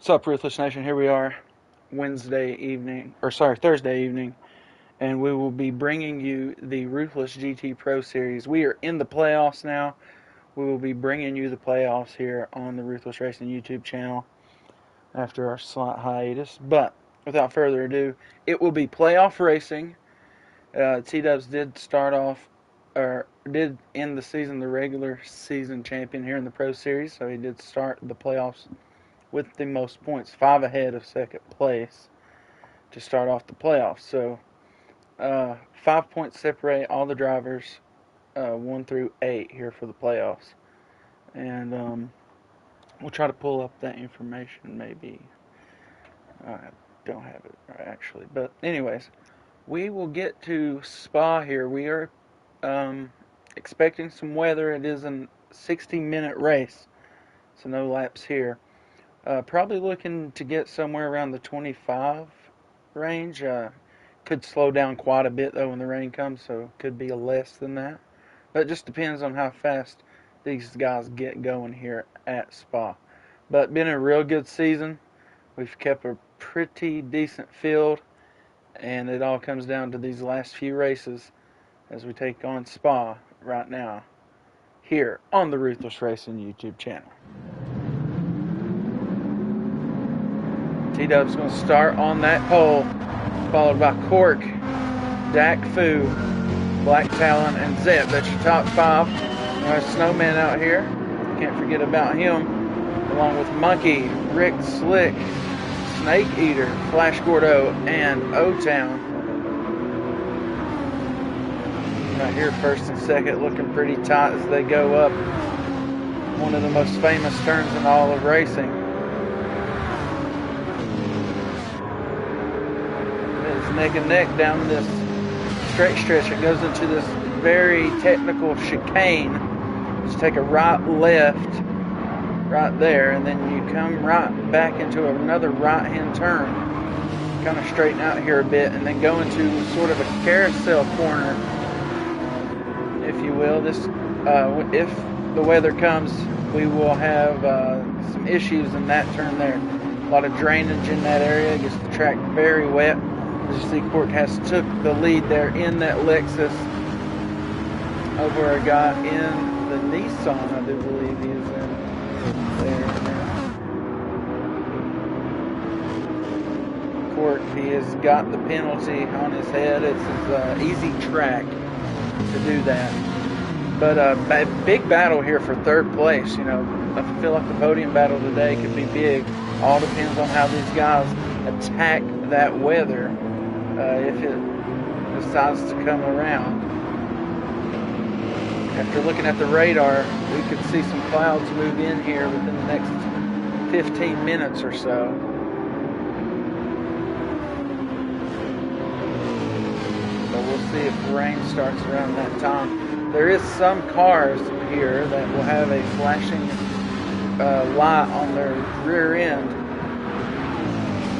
What's up, Ruthless Nation? Here we are, Thursday evening, and we will be bringing you the Ruthless GT Pro Series. We are in the playoffs now. We will be bringing you the playoffs here on the Ruthless Racing YouTube channel after our slight hiatus. But without further ado, it will be playoff racing. T-Dubs did end the season the regular season champion here in the Pro Series, so he did start the playoffs with the most points, 5 ahead of second place to start off the playoffs. So 5 points separate all the drivers, 1 through 8 here for the playoffs. And we'll try to pull up that information maybe. I don't have it actually. But anyways, we will get to Spa here. We are expecting some weather. It is a 60-minute race, so no laps here. Probably looking to get somewhere around the 25 range. Could slow down quite a bit though when the rain comes, so could be less than that. But it just depends on how fast these guys get going here at Spa. But been a real good season. We've kept a pretty decent field, and it all comes down to these last few races as we take on Spa right now here on the Ruthless Racing YouTube channel. T-Dub's going to start on that pole, followed by Cork, Dak Fu, Black Talon, and Zep. That's your top 5. Snowman out here, can't forget about him, along with Monkey, Rick Slick, Snake Eater, Flash Gordo, and O-Town. Right here, first and second, looking pretty tight as they go up one of the most famous turns in all of racing. Neck and neck down this straight stretch. It goes into this very technical chicane. Just take a right left right there, and then you come right back into another right hand turn. Kind of straighten out here a bit, and then go into sort of a carousel corner, if you will. This if the weather comes, we will have some issues in that turn there. A lot of drainage in that area. Gets the track very wet. As you see, Cork has took the lead there in that Lexus over a guy in the Nissan, I do believe he is in there now. Cork, he has got the penalty on his head. It's his easy track to do that. But a big battle here for third place. You know, I feel like the podium battle today could be big. All depends on how these guys attack that weather. If it decides to come around. After looking at the radar, we could see some clouds move in here within the next 15 minutes or so. So we'll see if rain starts around that time. There is some cars here that will have a flashing light on their rear end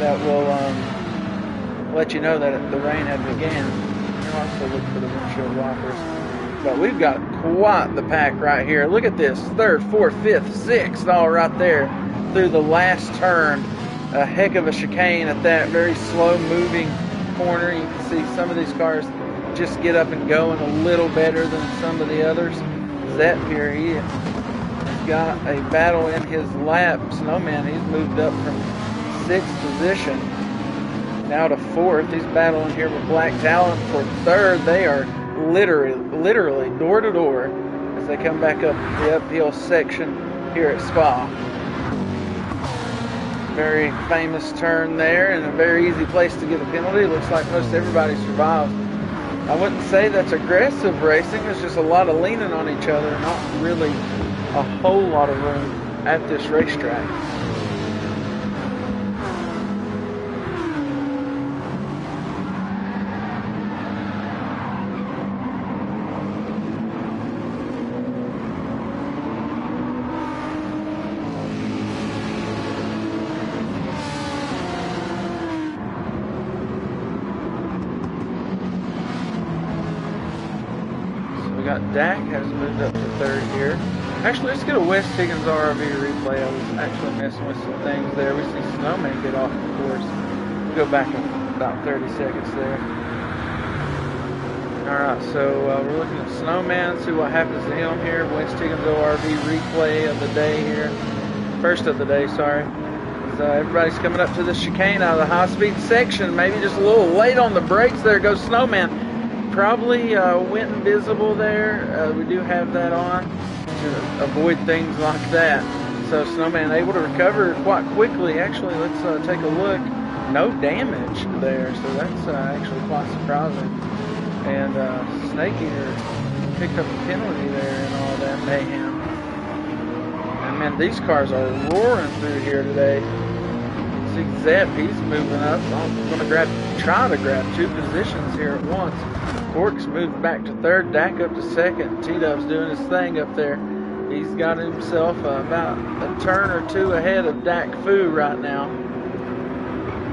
that will let you know that the rain had began. You'll also look for the windshield wipers. But we've got quite the pack right here. Look at this. 3rd, 4th, 5th, 6th, all right there through the last turn. A heck of a chicane at that. Very slow moving corner. You can see some of these cars just get up and going a little better than some of the others. Zep here, he has got a battle in his lap. Snowman, he's moved up from 6th position now to 4th. He's battling here with Black Talon for 3rd. They are literally door to door as they come back up the uphill section here at Spa. Very famous turn there, and a very easy place to get a penalty. Looks like most everybody survives. I wouldn't say that's aggressive racing. It's just a lot of leaning on each other, not really a whole lot of room at this racetrack. Dak has moved up to 3rd here. Actually, let's get a West Higgins RV replay. I was actually messing with some things there. We see Snowman get off the course. Go back about 30 seconds there. Alright, so we're looking at Snowman, see what happens to him here. West Higgins ORV replay of the day here. First of the day, sorry. Everybody's coming up to the chicane out of the high-speed section. Maybe just a little late on the brakes. There goes Snowman. Probably went invisible there. We do have that on to avoid things like that. So Snowman able to recover quite quickly. Actually, let's take a look. No damage there, so that's actually quite surprising. And Snake Eater picked up a penalty there and all that mayhem. And man, these cars are roaring through here today. See Zep, he's moving up. I'm going to try to grab two positions here at once. Cork's moved back to third, Dak up to second. T-Dub's doing his thing up there. He's got himself about a turn or two ahead of Dak Fu right now.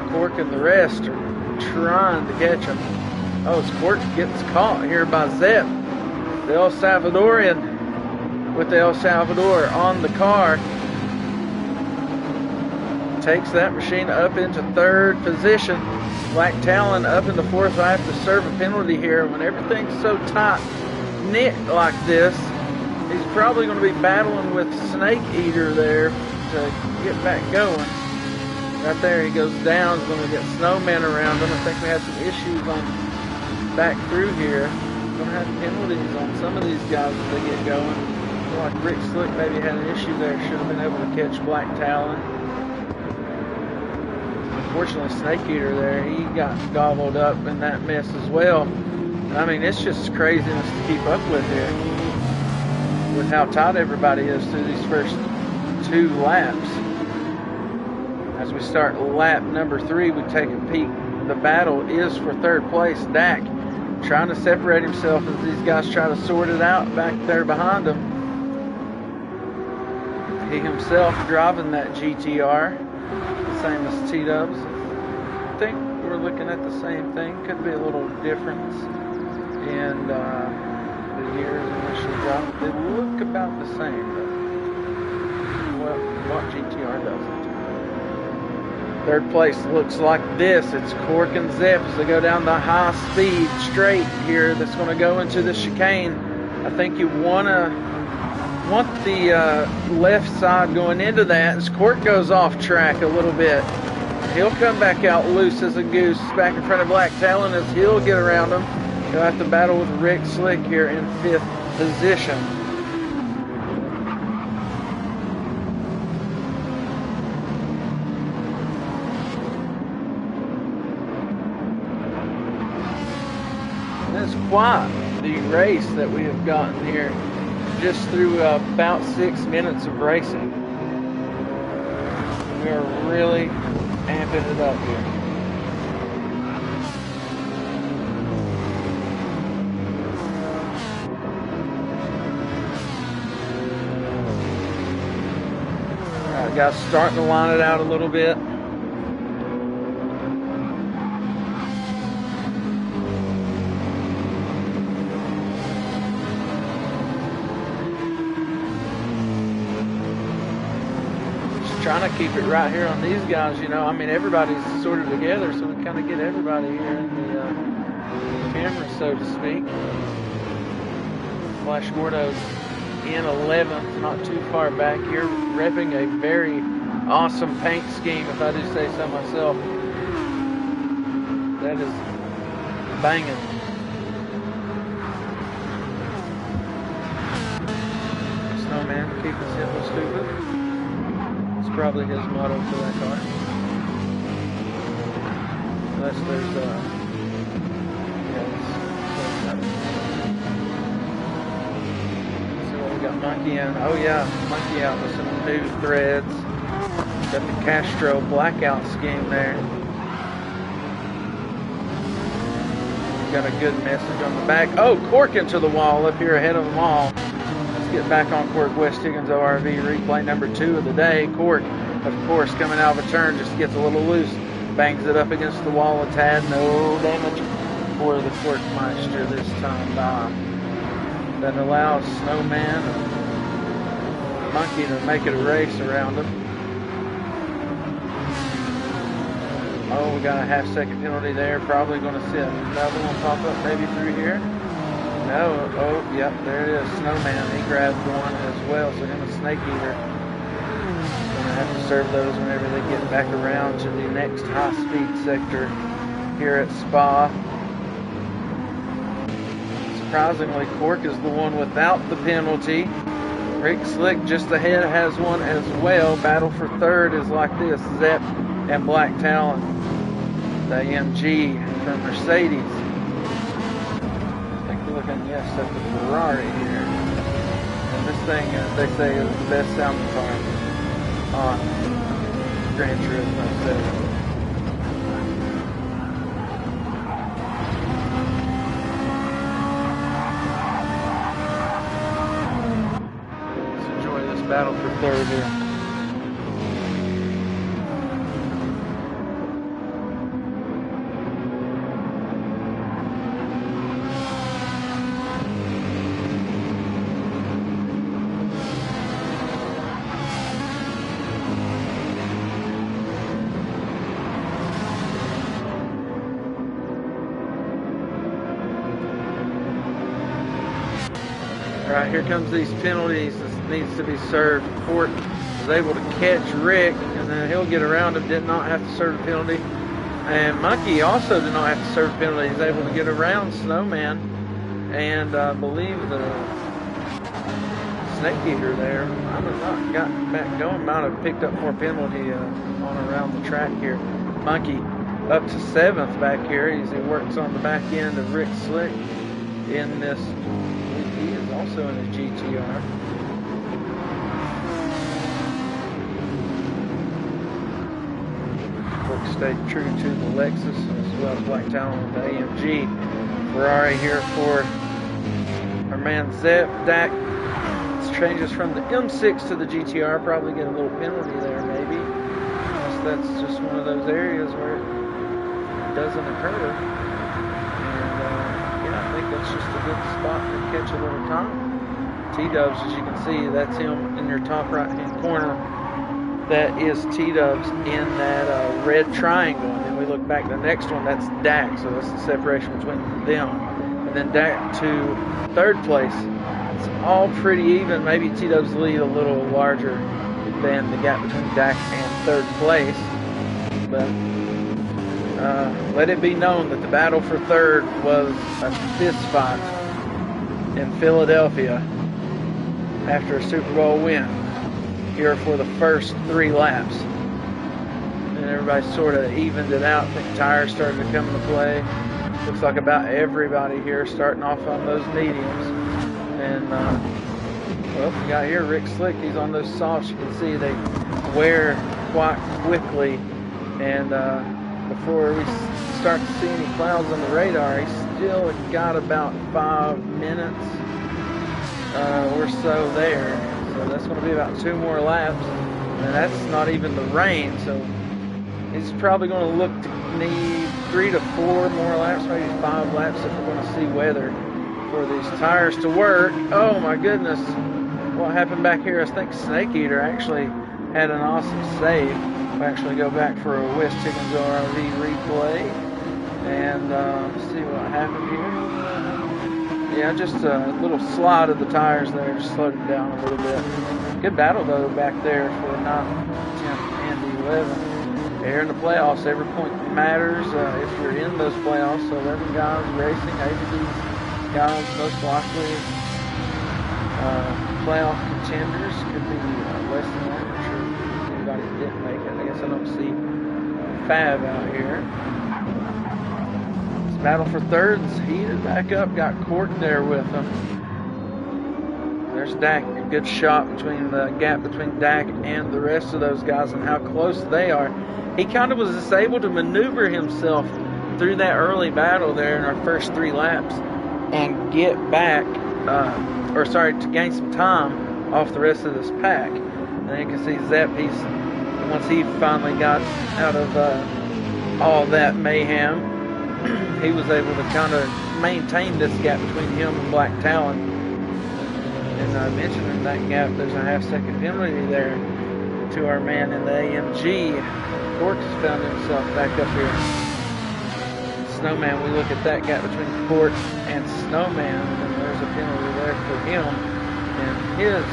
Cork and the rest are trying to catch him. Oh, Cork gets caught here by Zep. The El Salvadorian with the El Salvador on the car. Takes that machine up into third position. Black Talon up into fourth. I have to serve a penalty here. When everything's so tight-knit like this, he's probably going to be battling with Snake Eater there to get back going. Right there, he goes down. He's going to get Snowman around him. I think we had some issues on back through here. Going to have penalties on some of these guys as they get going. I feel like Rick Slick maybe had an issue there. Should have been able to catch Black Talon. Unfortunately, Snake Eater there, he got gobbled up in that mess as well. And I mean, it's just craziness to keep up with here, with how tight everybody is through these first two laps. As we start lap number 3, we take a peek. The battle is for third place. Dak trying to separate himself as these guys try to sort it out back there behind him. He himself driving that GTR, the same as T-Dubs. I think we're looking at the same thing. Could be a little difference in the years in which they drive. They look about the same, but what GTR doesn't. Third place looks like this. It's Cork and Zep as they go down the high speed straight here that's going to go into the chicane. I think you want the left side going into that as Cork goes off track a little bit. He'll come back out loose as a goose back in front of Black Talon as he'll get around him. He'll have to battle with Rick Slick here in 5th position. That's quite the race that we have gotten here just through about 6 minutes of racing. We are really amping it up here. Alright guys, starting to line it out a little bit. Trying to keep it right here on these guys, you know. I mean, everybody's sort of together, so we kind of get everybody here in the camera, so to speak. Flash Gordo's in 11th, not too far back here, repping a very awesome paint scheme, if I do say so myself. That is banging. Snowman, keep it simple, stupid. Probably his motto for that car. Unless there's so we got Monkey in. Oh yeah, Monkey out with some new threads. Got the Castro blackout scheme there. Got a good message on the back. Oh, Cork into the wall up here ahead of them all. Get back on Cork West Higgins ORV replay number 2 of the day. Cork, of course, coming out of a turn, just gets a little loose, bangs it up against the wall a tad. No damage for the Corkmeister this time. That allows Snowman Monkey to make it a race around him. Oh, we got a half-second penalty there. Probably going to see another one pop up maybe through here. No. Oh, yep, there it is. Snowman. He grabbed one as well. So him and Snake Eater going to have to serve those whenever they get back around to the next high-speed sector here at Spa. Surprisingly, Cork is the one without the penalty. Rick Slick just ahead has one as well. Battle for third is like this. Zepp and Black Talon. The AMG from Mercedes. I think we're looking, yes, at the Ferrari here. And this thing, they say, is the best sounding car on Gran Turismo 7. Battle for third here. All right, here comes these penalties. This needs to be served. Fort was able to catch Rick, and then he'll get around him. Did not have to serve a penalty. And Monkey also did not have to serve a penalty. He's able to get around Snowman. And I believe the Snake Eater there might have not gotten back going. Might have picked up more penalty on around the track here. Monkey up to 7th back here as he works on the back end of Rick Slick in this. He is also in his GTR. Cork stayed true to the Lexus as well as Black Talon with the AMG. Ferrari here for our man Zepp. Dak changes from the M6 to the GTR. Probably get a little penalty there maybe. So that's just one of those areas where it doesn't occur. I think that's just a good spot to catch a little time. T-Dubs, as you can see, that's him in your top right-hand corner. That is T-Dubs in that red triangle. And then we look back, the next one, that's Dak. So that's the separation between them. And then Dak to third place. It's all pretty even. Maybe T-Dubs lead a little larger than the gap between Dak and third place. But let it be known that the battle for third was a fist fight in Philadelphia after a Super Bowl win here for the first 3 laps. And everybody sort of evened it out. I think tires started to come into play. Looks like about everybody here starting off on those mediums. And, well, we got here Rick Slick. He's on those softs. You can see they wear quite quickly. And before we start to see any clouds on the radar, he's still got about 5 minutes or so there. So that's going to be about 2 more laps. And that's not even the rain. So he's probably going to look to need 3 to 4 more laps, maybe 5 laps if we're going to see weather for these tires to work. Oh my goodness. What happened back here? I think Snake Eater actually had an awesome save. We'll actually go back for a West Chickens RV replay and see what happened here. Yeah, just a little slide of the tires there, just slowed it down a little bit. Good battle though back there for 9th, 10th, and 11th. Here in the playoffs, every point matters if you're in those playoffs. So 11 guys racing, 8 of these guys most likely playoff contenders. Could be less than that. I'm sure anybody didn't make it. I guess I don't see Fab out here. This battle for thirds heated back up. Got Cork there with him. There's Dak. A good shot between the gap between Dak and the rest of those guys and how close they are. He kind of was just able to maneuver himself through that early battle there in our first 3 laps and get back, to gain some time off the rest of this pack. And you can see Zepp, once he finally got out of all that mayhem, he was able to kind of maintain this gap between him and Black Talon. And I mentioned in that gap, there's a half-second penalty there to our man in the AMG. Cork has found himself back up here. Snowman, we look at that gap between Cork and Snowman, and there's a penalty there for him in his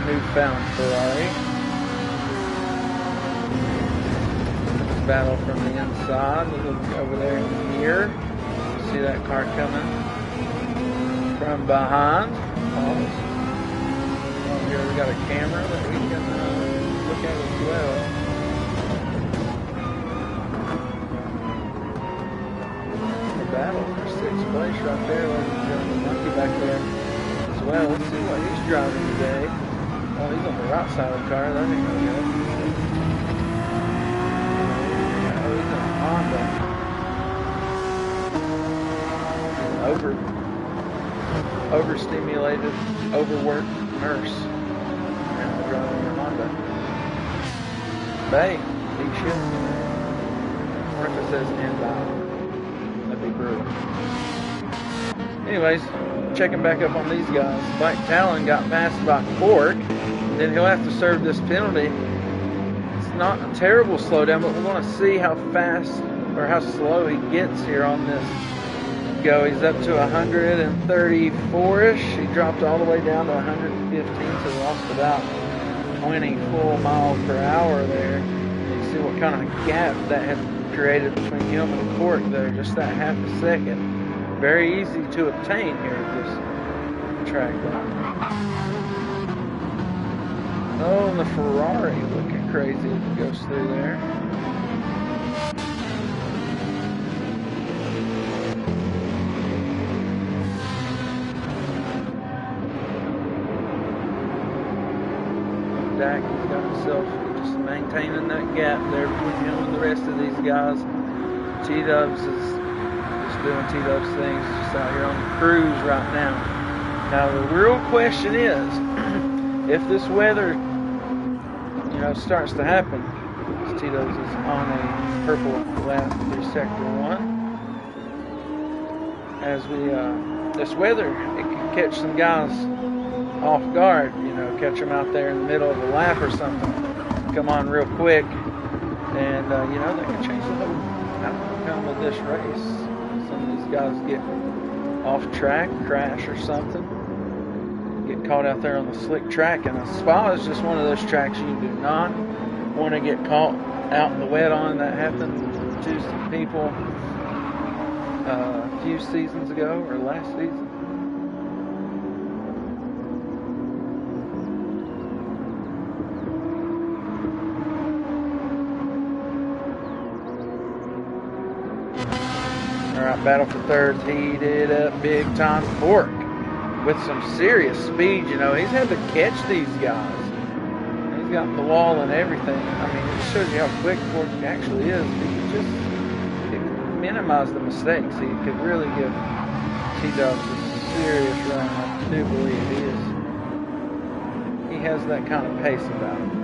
newfound Ferrari. Battle from the inside. We look over there in the mirror. See that car coming from behind. Here we got a camera that we can look at as well. The battle for 6th place right there. Ladies and gentlemen, Monkey back there as well. Let's see what he's driving today. Oh, he's on the right side of the car. That ain't no good. Honda. Overstimulated, overworked nurse. And we're driving a Honda. Bay, big shit. Or if it says end out, that'd be brutal. Anyways, checking back up on these guys. Black Talon got passed by Cork. Then he'll have to serve this penalty. Not a terrible slowdown, but we want to see how fast or how slow he gets here on this go. He's up to 134-ish. He dropped all the way down to 115, so he lost about 20 full miles per hour there. You see what kind of gap that has created between him and Cork there, just that half a second. Very easy to obtain here at this track. Oh, and the Ferrari looking crazy as it goes through there. Dak has got himself just maintaining that gap there between him and the rest of these guys. T-Dubs is just doing T-Dubs things, just out here on the cruise right now. Now the real question is, if this weather starts to happen, Tito's is on a purple lap through sector 1. As this weather, it can catch some guys off guard, catch them out there in the middle of a lap or something, come on real quick, and that can change the whole outcome of this race. Some of these guys get off track, crash or something, get caught out there on the slick track, and Spa is just one of those tracks you do not want to get caught out in the wet on. That happened to some people a few seasons ago, or last season. Alright, battle for thirds, heated up big time. Cork with some serious speed, he's had to catch these guys. He's got the wall and everything. I mean, it shows you how quick Cork actually is. He could minimize the mistakes. He could really give T-Dubs a serious run. I do believe he has that kind of pace about him.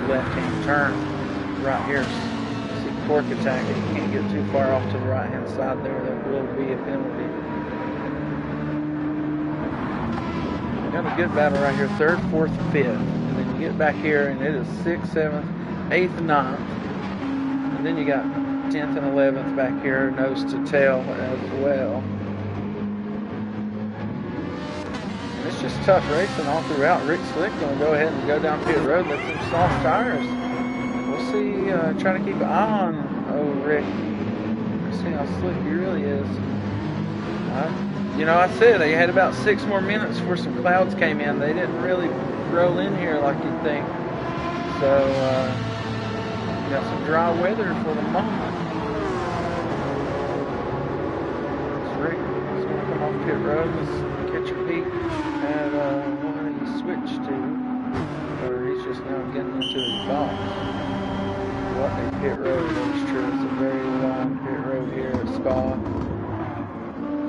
Left-hand turn right here. See Cork attacking. You can't get too far off to the right-hand side there. That will be a penalty. Got a good battle right here. 3rd, 4th, 5th. And then you get back here and it is 6th, 7th, 8th, 9th. And then you got 10th and 11th back here, nose to tail as well. It's just tough racing all throughout. Rick Slick going to go ahead and go down pit road, let them soft tires. We'll see, try to keep an eye on Rick. Let's see how slick he really is. I said they had about 6 more minutes before some clouds came in. They didn't really roll in here like you'd think. So, got some dry weather for the moment. Rick is going to come off pit road. Let's catch a peek at what he switched to, or he's just now getting into his box. What a pit road those chairs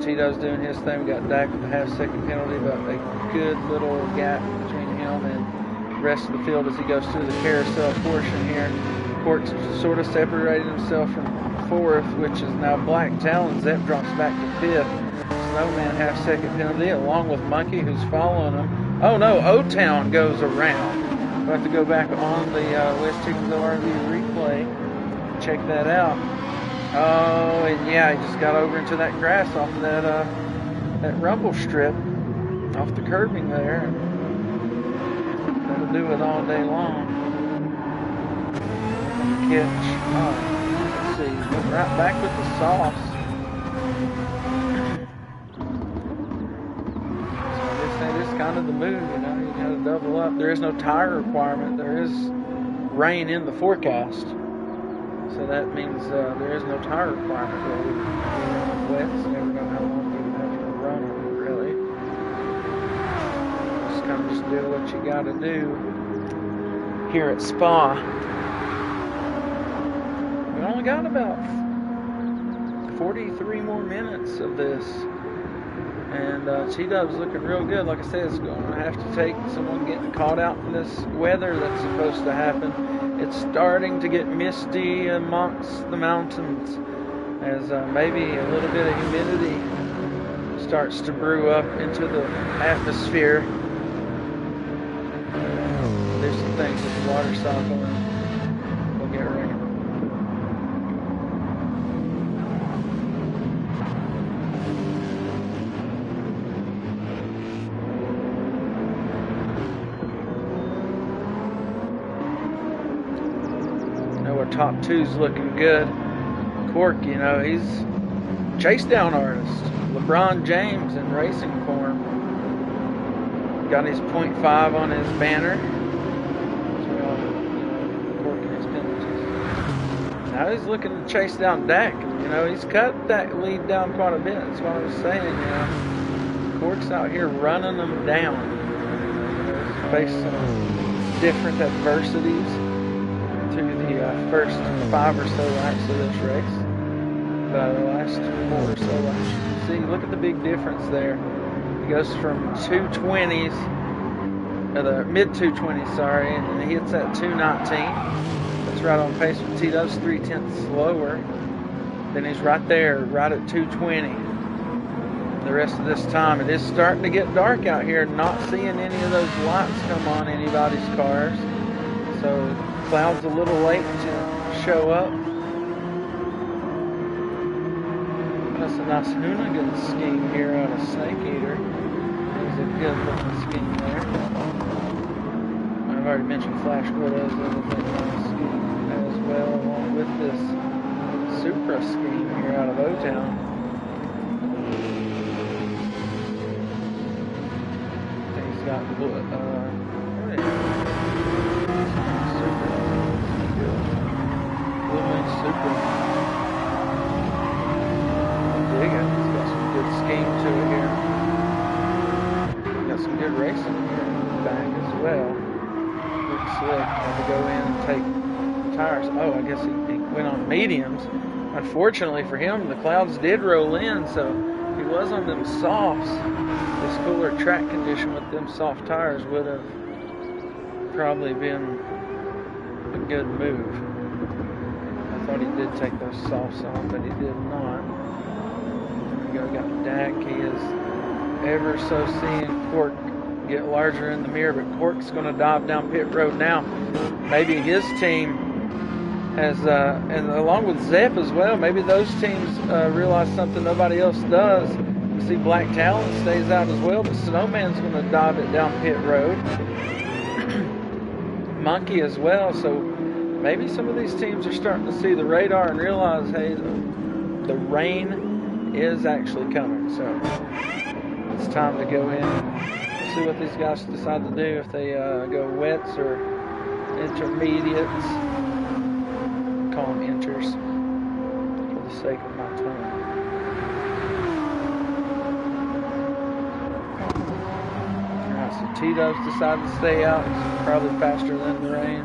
Tito's doing his thing. We got Dak with a half-second penalty, but a good little gap between him and the rest of the field as he goes through the carousel portion here. Cork's sort of separated himself from fourth, which is now Black Talon. Zep drops back to fifth. Snowman half-second penalty, along with Monkey, who's following him. Oh no, O-Town goes around. We'll have to go back on the West Chickens ORV replay. Check that out. Oh, and yeah, he just got over into that grass off of that rumble strip, off the curbing there. That'll do it all day long. Catch. Oh, let's see. Went right back with the sauce. So that is kind of the move, you know. You got to double up. There is no tire requirement. There is rain in the forecast. So that means there is no tire requirement really. Wet, so never know how long you would have to run it, really. Just kind of just do what you got to do here at Spa. We only got about 43 more minutes of this. And T-Dub's looking real good. Like I said, it's going to have to take someone getting caught out in this weather that's supposed to happen. It's starting to get misty amongst the mountains as maybe a little bit of humidity starts to brew up into the atmosphere. There's some things with the water cycle and we'll get rain. Top two's looking good. Cork, you know, he's chase down artist. LeBron James in racing form. Got his .5 on his banner. So, Cork and his penalties. Now he's looking to chase down Dak. You know, he's cut that lead down quite a bit. That's what I was saying, you know. Cork's out here running them down. You know, he's faced some different adversities through the first 5 or so laps of this race. The last 4 or so laps. See, look at the big difference there. He goes from 220s, the mid 220s, sorry, and he hits that 219. That's right on pace with Tito's 0.3 slower. Then he's right there, right at 220. The rest of this time, it is starting to get dark out here. Not seeing any of those lights come on anybody's cars. So clouds a little late to show up. That's a nice Hoonigan scheme here out of Snake Eater. There's a good looking scheme there. I've already mentioned Flash Widows and everything on the scheme as well, along with this Supra scheme here out of O-Town. He's got Super. Dig it. It's got some good scheme to it here. Got some good racing here in the back as well. Looks slick. Had to go in and take tires. Oh, I guess he went on mediums. Unfortunately for him, the clouds did roll in, so he was on them softs. This cooler track condition with them soft tires would have probably been a good move. I thought he did take those softs on, but he did not. There we go, got Dak. He is ever so seeing Cork get larger in the mirror, but Cork's going to dive down pit road now. Maybe his team has, and along with Zep as well, maybe those teams realize something nobody else does. You see Black Talon stays out as well, but Snowman's going to dive it down pit road. Monkey as well, so maybe some of these teams are starting to see the radar and realize, hey, the rain is actually coming. So it's time to go in and see what these guys decide to do, if they go wets or intermediates. Call them inters for the sake of my tongue. Alright, so T-Dubs decided to stay out. It's probably faster than the rain.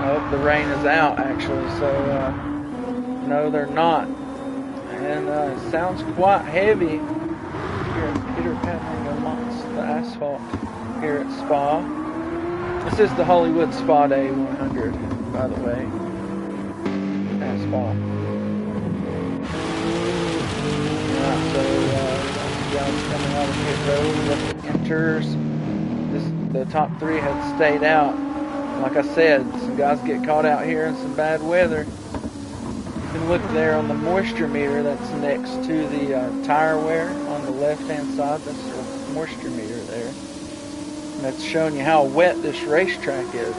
Oh, the rain is out actually, so no, they're not. And it sounds quite heavy. Here, pitter-pattering amongst the asphalt here at Spa. This is the Hollywood Spa Day 100, by the way, at Spa. Alright, so guys coming out of pit road, left enters. The top three had stayed out. Like I said, some guys get caught out here in some bad weather. You can look there on the moisture meter that's next to the tire wear on the left-hand side. That's the moisture meter there. And that's showing you how wet this racetrack is.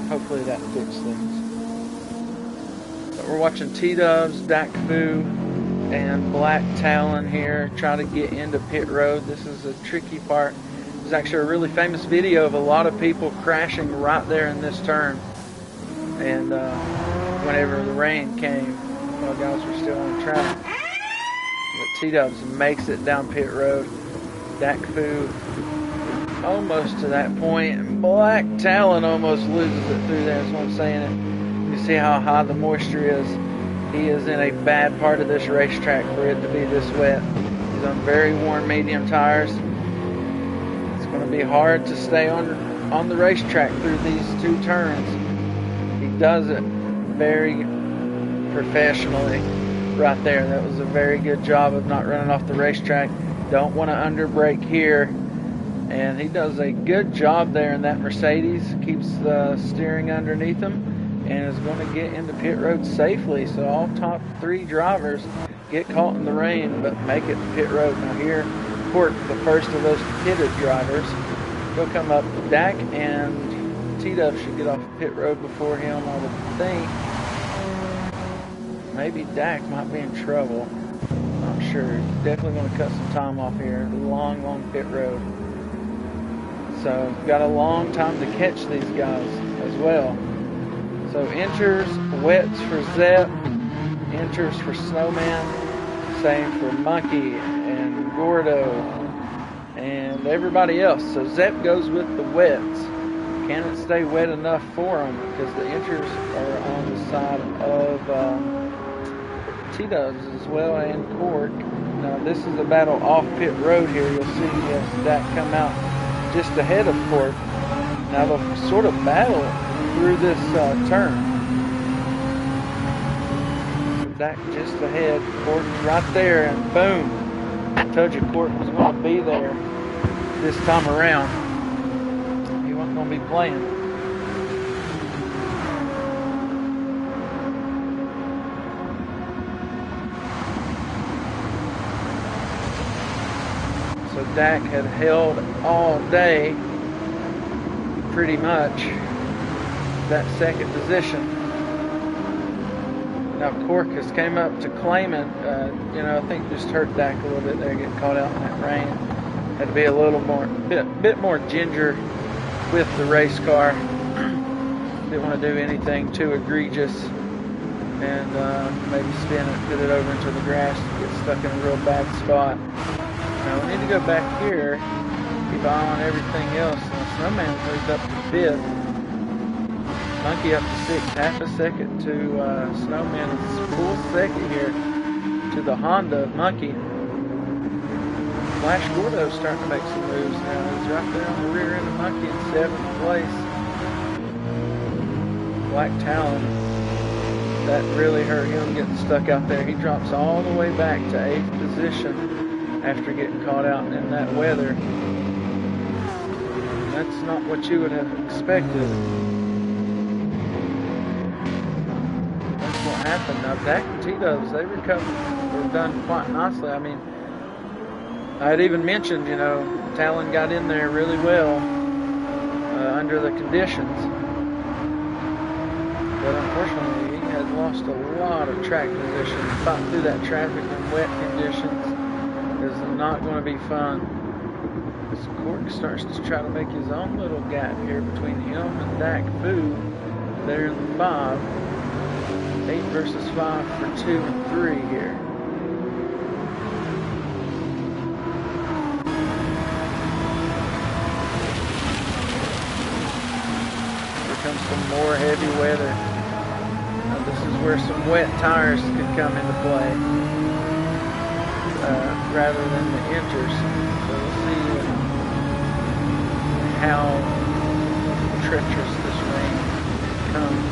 Hopefully that fits things. But we're watching T-Dubs, Dak Fu, and Black Talon here try to get into pit road. This is a tricky part. There's actually a really famous video of a lot of people crashing right there in this turn. And whenever the rain came, while guys were still on track. But T-Dubs makes it down pit road. Dak Fu almost to that point, and Black Talon almost loses it through there. That's what I'm saying. You see how high the moisture is. He is in a bad part of this racetrack for it to be this wet. He's on very warm medium tires. It's going to be hard to stay on the racetrack through these two turns. He does it very professionally right there. That was a very good job of not running off the racetrack. Don't want to underbrake here. And he does a good job there in that Mercedes. Keeps the steering underneath him and is going to get into pit road safely. So all top three drivers get caught in the rain but make it to pit road. Now here, Cork, the first of those pitted drivers, he'll come up. Dak and T-Dub should get off pit road before him, I would think. Maybe Dak might be in trouble. Not sure. He's definitely going to cut some time off here. The long pit road. So got a long time to catch these guys as well. So enters, wets for Zep, enters for Snowman, same for Monkey and Gordo and everybody else. So Zep goes with the wets. Can it stay wet enough for them? Because the enters are on the side of T-Dubs as well and Cork. Now this is a battle off pit road here. You'll see that come out just ahead of Cork. Now they'll sort of battle through this turn. Dak just ahead, Cork right there, and boom! I told you Cork was going to be there this time around. He wasn't going to be playing. So Dak had held all day, pretty much, that second position. Now Cork has came up to claim it. I think just hurt Dak a little bit there, getting caught out in that rain. Had to be a little more, bit more ginger with the race car. Didn't want to do anything too egregious, and maybe spin it, put it over into the grass, get stuck in a real bad spot. Now we need to go back here, keep an eye on everything else. And Snowman moved up to 5th. Monkey up to 6th, half a second to Snowman's full second here to the Honda of Monkey. Flash Gordo's starting to make some moves now. He's right there on the rear end of Monkey in 7th place. Black Talon, that really hurt him getting stuck out there. He drops all the way back to 8th position after getting caught out in that weather. That's not what you would have expected. That's what happened. Now Dak and T-Dubs, they recovered, were done quite nicely. I mean, I had even mentioned, Talon got in there really well under the conditions. But unfortunately, he had lost a lot of track position. Fighting through that traffic in wet conditions is not going to be fun. So Cork starts to try to make his own little gap here between him and Dak Fu there in the 5. 8 versus 5 for 2 and 3 here. Here comes some more heavy weather. Now this is where some wet tires could come into play rather than the inters. So we'll see how treacherous this rain comes.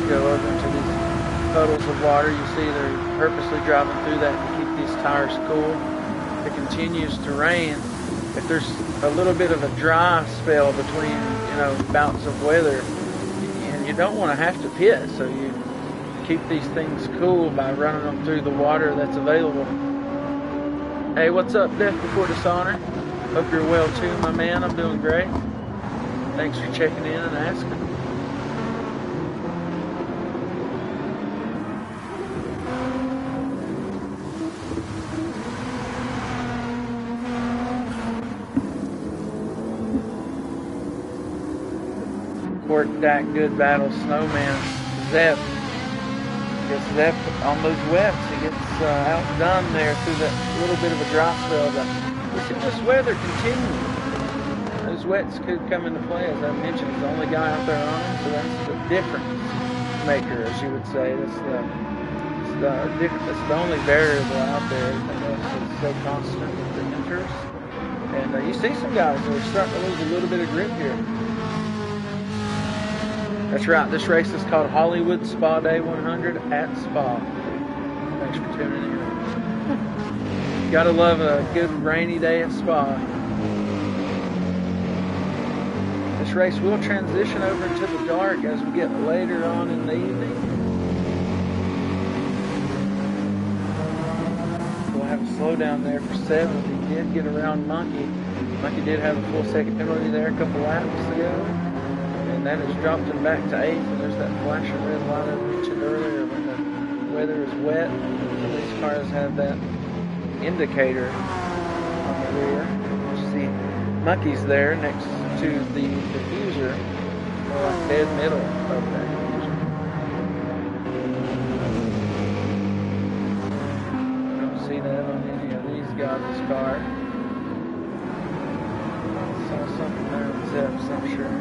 Go over into these puddles of water. You see they're purposely driving through that to keep these tires cool. If it continues to rain, if there's a little bit of a dry spell between, bouts of weather, and you don't want to have to pit, so you keep these things cool by running them through the water that's available. Hey, what's up, Death Before Dishonor? Hope you're well too, my man. I'm doing great. Thanks for checking in and asking. Dak, good battle, Snowman, Zep. Gets Zep on those wets. He gets outdone there through that little bit of a dry spell. But we see this weather continue. Those wets could come into play, as I mentioned. He's the only guy out there on him, so that's the difference maker, as you would say. That's the only variable out there. Everything else is so constant with the inters. And you see some guys that are starting to lose a little bit of grip here. That's right, this race is called Hollywood Spa Day 100 at Spa. Thanks for tuning in. Gotta love a good rainy day at Spa. This race will transition over into the dark as we get later on in the evening. We'll have a slowdown there for 7th. He did get around Monkey. Monkey did have a full second penalty there a couple laps ago. And that has dropped him back to 8th, and there's that flashing red light I mentioned earlier when the weather is wet. Some of these cars have that indicator on the rear. You see Monkey's there next to the diffuser, or like dead middle of that diffuser. I don't see that on any of these guys' car. I saw something there with Zeps, I'm sure.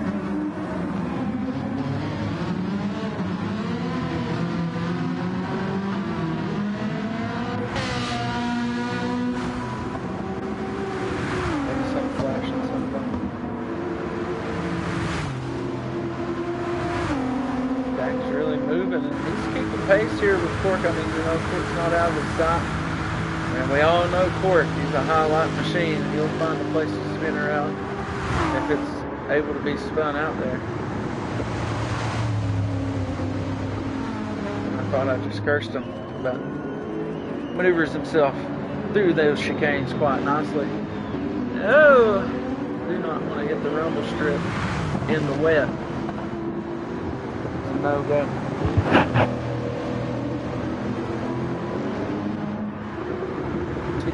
Pace here with Cork. I mean, Cork's not out of his sight. And we all know Cork. He's a highlight machine. He'll find a place to spin her out if it's able to be spun out there. And I thought I just cursed him, but maneuvers himself through those chicanes quite nicely. Oh, do not want to hit the rumble strip in the wet. It's a no-go.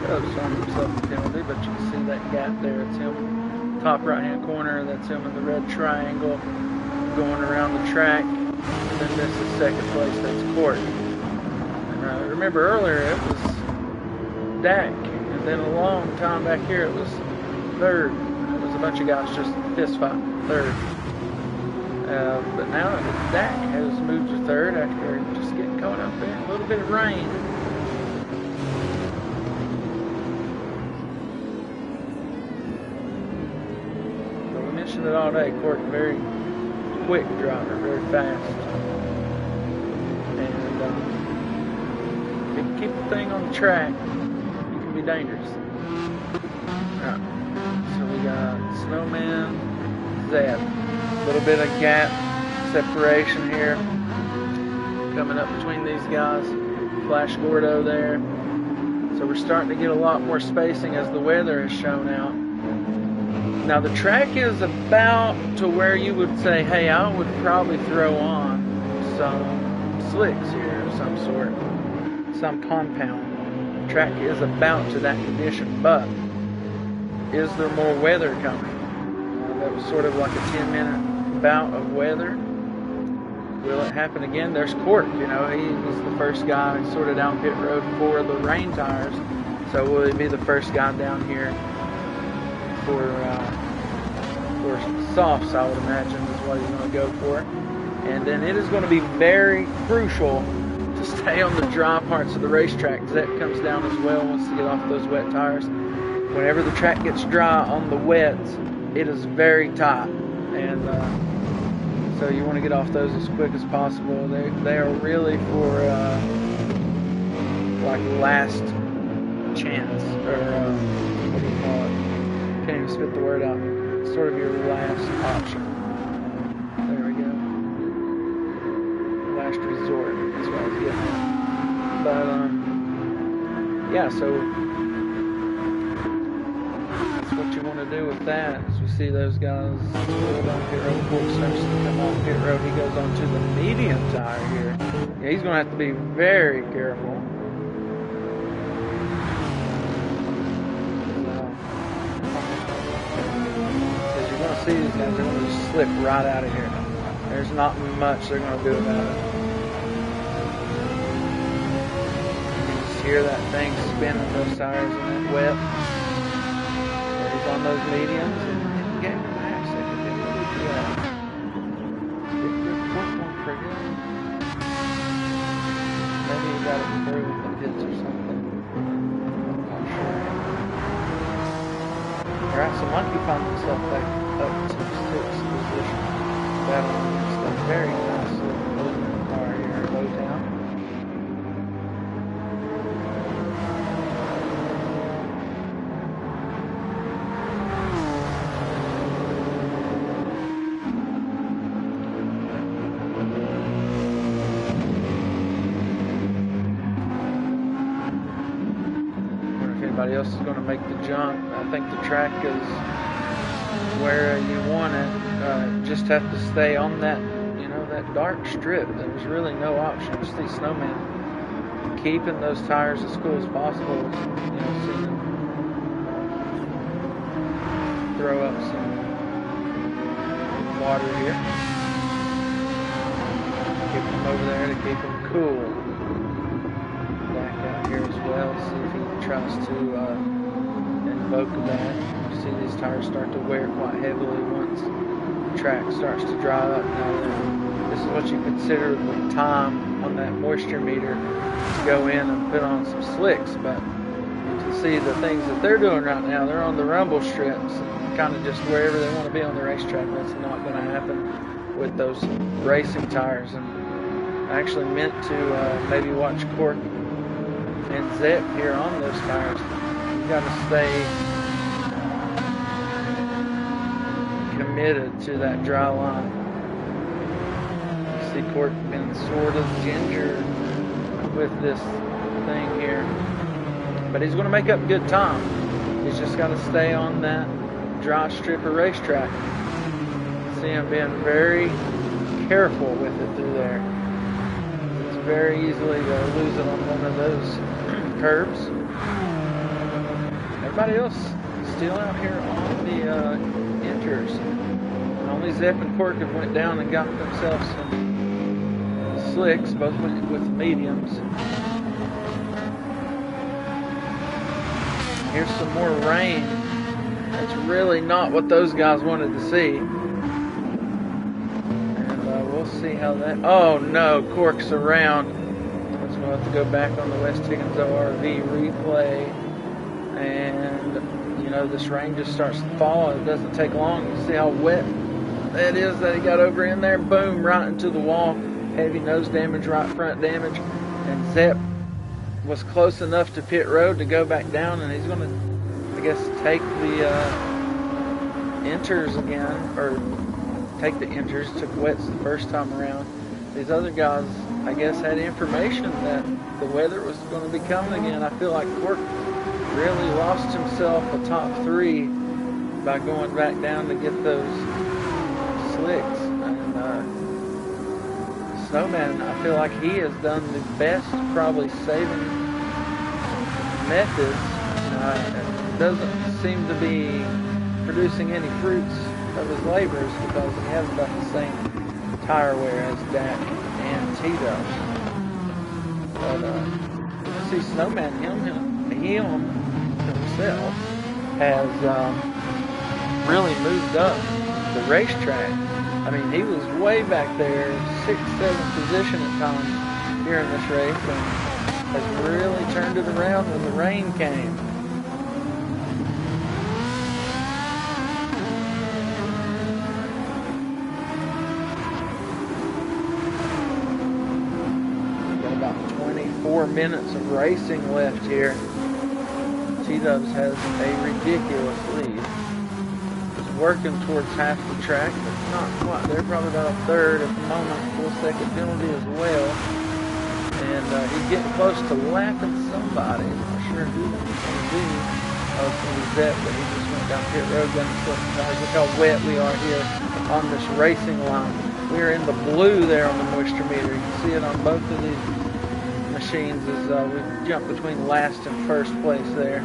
Showing himself a penalty, but you can see that gap there. It's him, top right-hand corner. That's him in the red triangle going around the track. And then this is second place. That's Court. And remember earlier it was Dak, and then a long time back here it was third. It was a bunch of guys just fist fight third. But now Dak has moved to third after just getting caught up in a little bit of rain. It all day. Court, very quick driver, very fast, and if you can keep the thing on the track, you can be dangerous. Right. So we got Snowman, Zap, a little bit of gap separation here coming up between these guys. Flash Gordo there. So we're starting to get a lot more spacing as the weather has shown out. Now the track is about to where you would say, hey, I would probably throw on some slicks here of some sort, some compound. track is about to that condition, but is there more weather coming? That was sort of like a 10-minute bout of weather. Will it happen again? There's Cork. He was the first guy sort of down pit road for the rain tires. So will he be the first guy down here for softs? I would imagine is what he's going to go for. And then it is going to be very crucial to stay on the dry parts of the racetrack. Zep comes down as well, wants to get off those wet tires. Whenever the track gets dry on the wets, it is very tight, and so you want to get off those as quick as possible. They are really for like last chance, or what do you call it? Can't even spit the word out. Sort of your last option. There we go. Last resort is what I was getting at. But yeah, so that's what you want to do with that. As we see those guys go down pit road, Cork starts to come off pit road. He goes on to the medium tire here. Yeah, he's going to have to be very careful. See these guys, they're going to just slip right out of here. There's not much they're going to do about it. You can just hear that thing spinning those tires in that wet. There he's on those mediums, and he gave him a half second. Didn't really do that. Let's get a good quick one for him. Maybe he got it through with the hits or something. I'm not sure. Alright, so Monkey finds himself back up to 6th position, battling against a very nice little moving car here in Lowtown. I wonder if anybody else is going to make the jump. I think the track is where you want it. Just have to stay on that, that dark strip. There's really no option. Just these snowmen keeping those tires as cool as possible. See them throw up some water here. Keep them over there to keep them cool. Back out here as well. See if he tries to invoke that. See these tires start to wear quite heavily once the track starts to dry up. Now this is what you consider the time on that moisture meter to go in and put on some slicks, but you can see the things that they're doing right now. They're on the rumble strips, kind of just wherever they want to be on the racetrack. That's not going to happen with those racing tires. And I actually meant to maybe watch Cork and Zep here on those tires. You got to stay committed to that dry line. You see Cork been sort of gingered with this thing here, but he's going to make up good time. He's just got to stay on that dry strip of racetrack. See him being very careful with it through there. It's very easily to lose it on one of those curbs. Everybody else still out here on the inters. Only Zep and Cork have went down and got themselves some slicks, both with mediums. Here's some more rain. That's really not what those guys wanted to see. And we'll see how that... Oh no, Cork's around. So we'll have to go back on the West Higgins ORV replay. And, this rain just starts to fall. It doesn't take long. You see how wet that is that he got over in there. Boom, right into the wall. Heavy nose damage, right front damage. And Zep was close enough to pit road to go back down, and he's going to, I guess, take the inters again, or take the inters. Took wets the first time around. These other guys, I guess, had information that the weather was going to be coming again. I feel like Cork really lost himself a top 3 by going back down to get those slicks. And Snowman, I feel like he has done the best, probably saving methods doesn't seem to be producing any fruits of his labors, because he has about the same tire wear as Dak and Tito. But you see, Snowman himself has really moved up the racetrack. I mean, he was way back there, 6th, 7th position at times here in this race, and has really turned it around when the rain came. Got about 24 minutes of racing left here. T-Dubs has a ridiculous lead. He's working towards half the track, but not quite. They're probably about a third at the moment. Full second penalty as well. And he's getting close to lapping somebody. I'm not sure who that's going to be. It's going to be Zep, but he just went down pit road, gun slipped tires. Look how wet we are here on this racing line. We're in the blue there on the moisture meter. You can see it on both of these machines as we jump between last and first place there.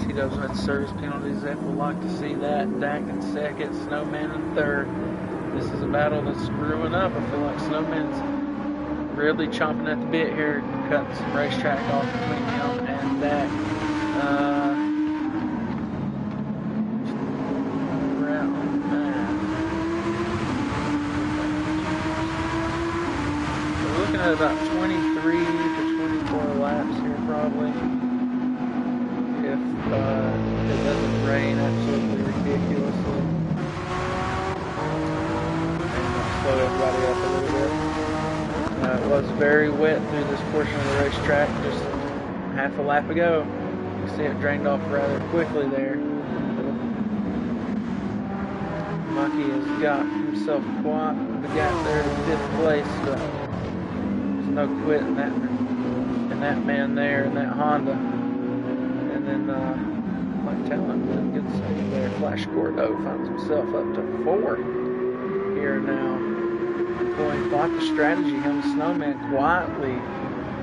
T-Dubs with service penalties. Zep will like to see that. Dak in second, Snowman in third. This is a battle that's screwing up. I feel like Snowman's really chomping at the bit here, cutting some racetrack off between him and Dak. We're looking at about 23 to 24 laps here probably. If it doesn't rain absolutely ridiculously. And slow everybody up a little bit. It was very wet through this portion of the racetrack just half a lap ago. You can see it drained off rather quickly there. Mucky has got himself quite the gap there to 5th place, but there's no quit in that man there in that Honda. And then, like Talon, good save there. Flash Gordo finds himself up to 4th here now. Going quite the strategy. Him, Snowman, quietly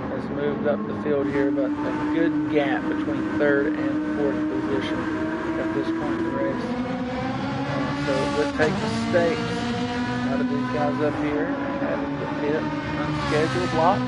has moved up the field here, but a good gap between 3rd and 4th position at this point in the race. So let's take the stakes out of these guys up here and having to hit unscheduled block.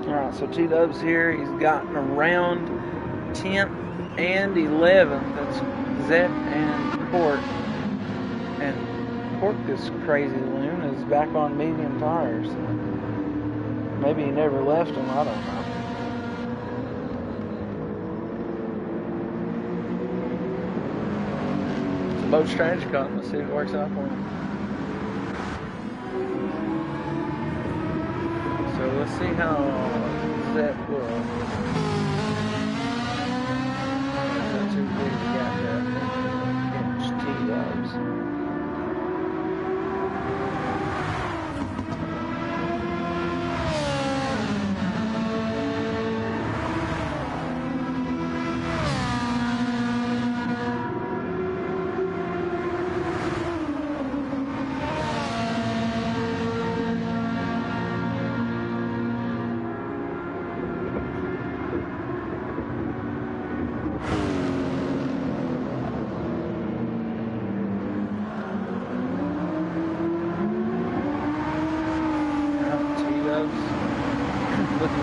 Alright, so T-Dubs here, he's gotten around 10th and 11th. That's Zep and Court. And Court, this crazy loon, is back on medium tires. Maybe he never left them, I don't know. It's a boat strategy cut. Let's see if it works out for him. So let's see how Zep will. That's too big to get there. Against T-Dubs.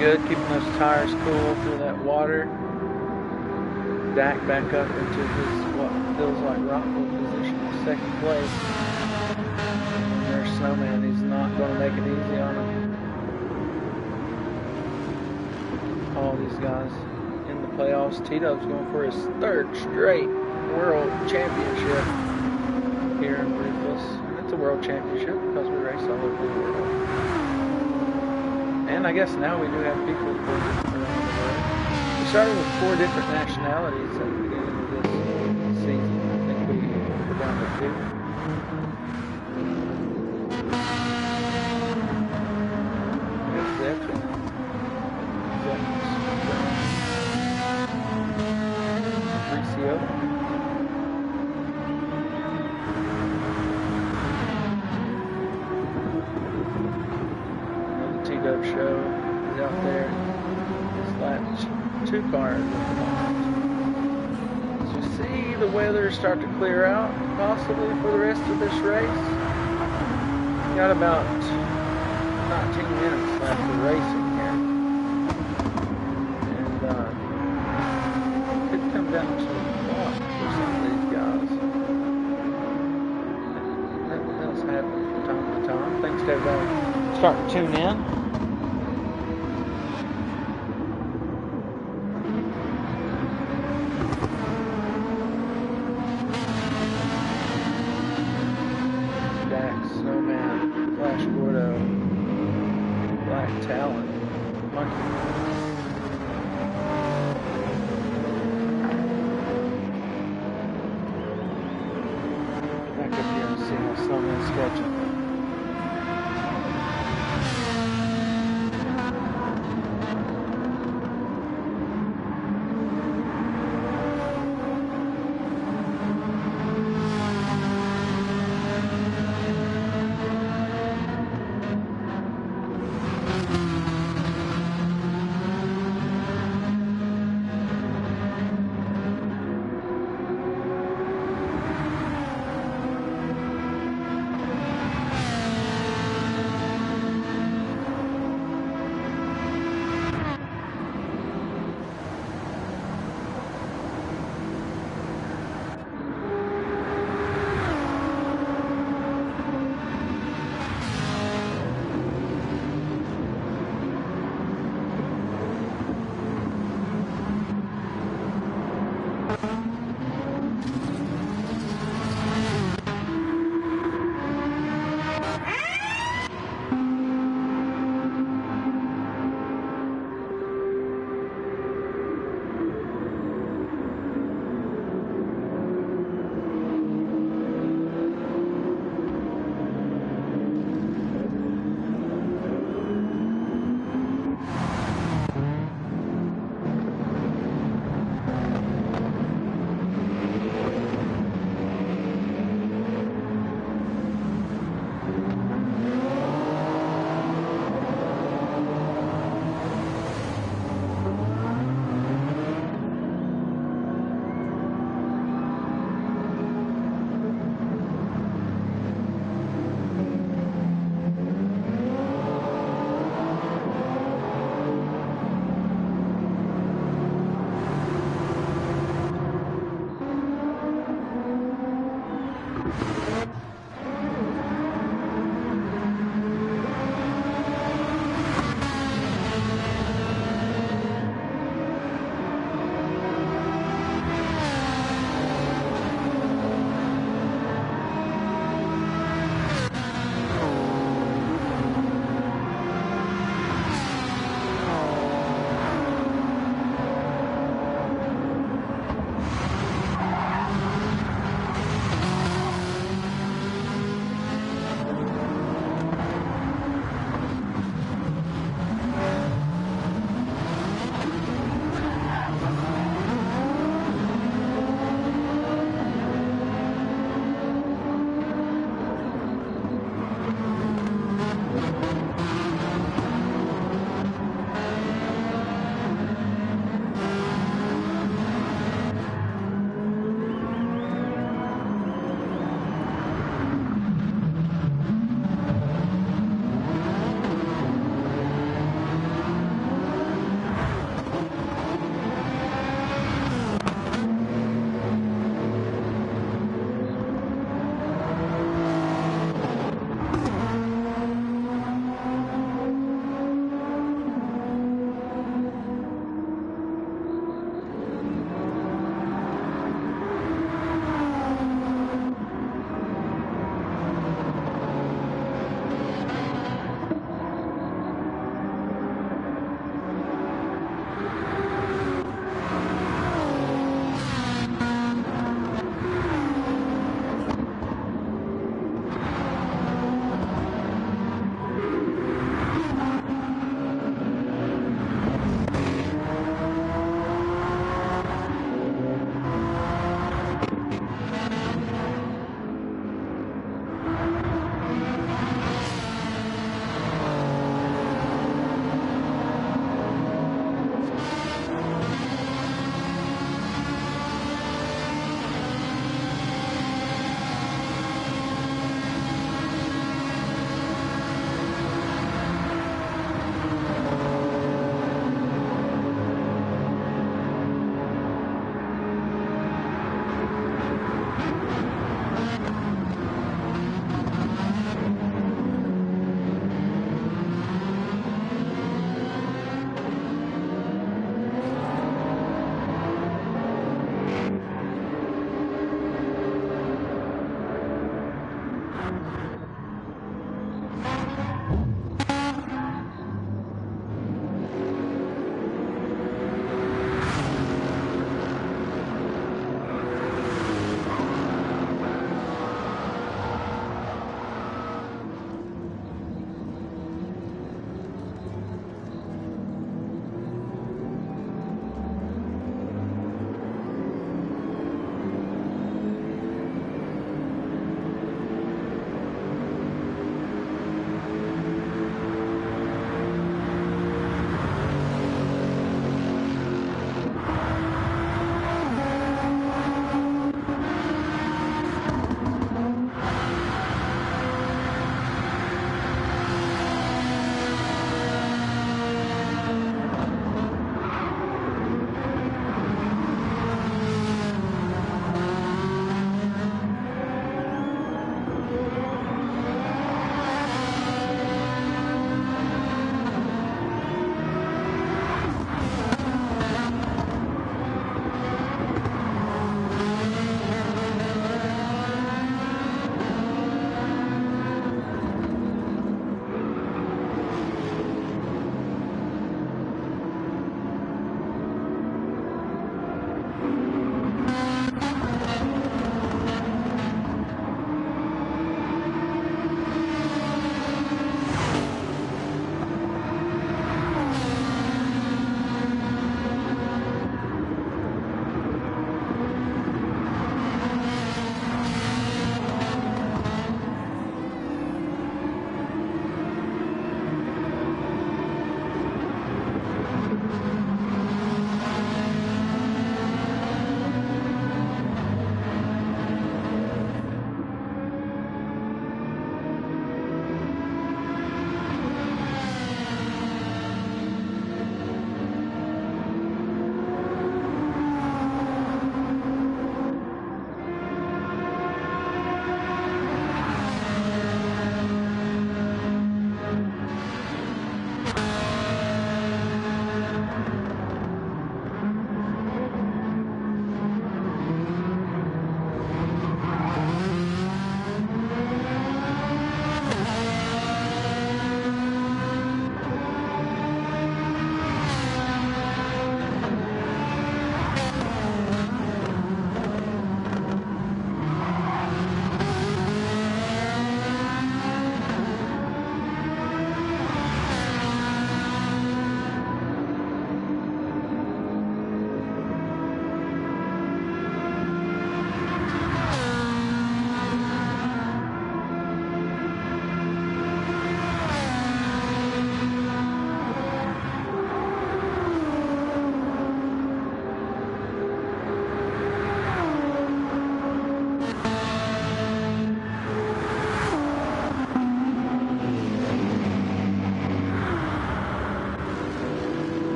good, keeping those tires cool through that water. Dak back up into his, what feels like rightful position in second place. And there's Snowman. He's not going to make it easy on him. All these guys in the playoffs. Tito's going for his third straight world championship here in Ruthless. And it's a world championship because we race all over the world. And I guess now we do have people from around the world. We started with 4 different nationalities at the beginning of this season. I think we're down to 2. That's veteran. Mauricio. Another T-Dub show is out there. This last 2 cars at the moment. As you see the weather start to clear out, possibly for the rest of this race. Got about 19 minutes left of racing here. And could come down to a lot for some of these guys. That does happen from time to time. Thanks to everybody starting to tune in. Snowman, Flash Gordo, Black Talon, Monkey. Back up here and see how Snowman's stretching.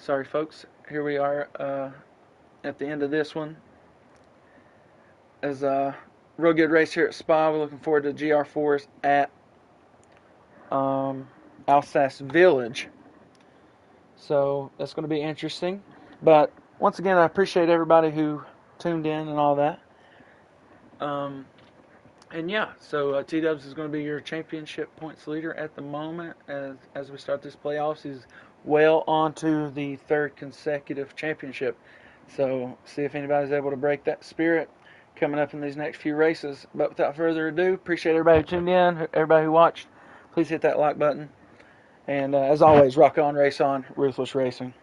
sorry folks, here we are at the end of this one. As a real good race here at Spa. We're looking forward to GR4s at Alsace Village. So that's going to be interesting. But once again, I appreciate everybody who tuned in and all that. And yeah, so T-Dubs is going to be your championship points leader at the moment as we start this playoffs. He's well on to the third consecutive championship. So see if anybody's able to break that spirit coming up in these next few races. But without further ado, appreciate everybody who tuned in, everybody who watched. Please hit that like button. And as always, rock on, race on, Ruthless Racing.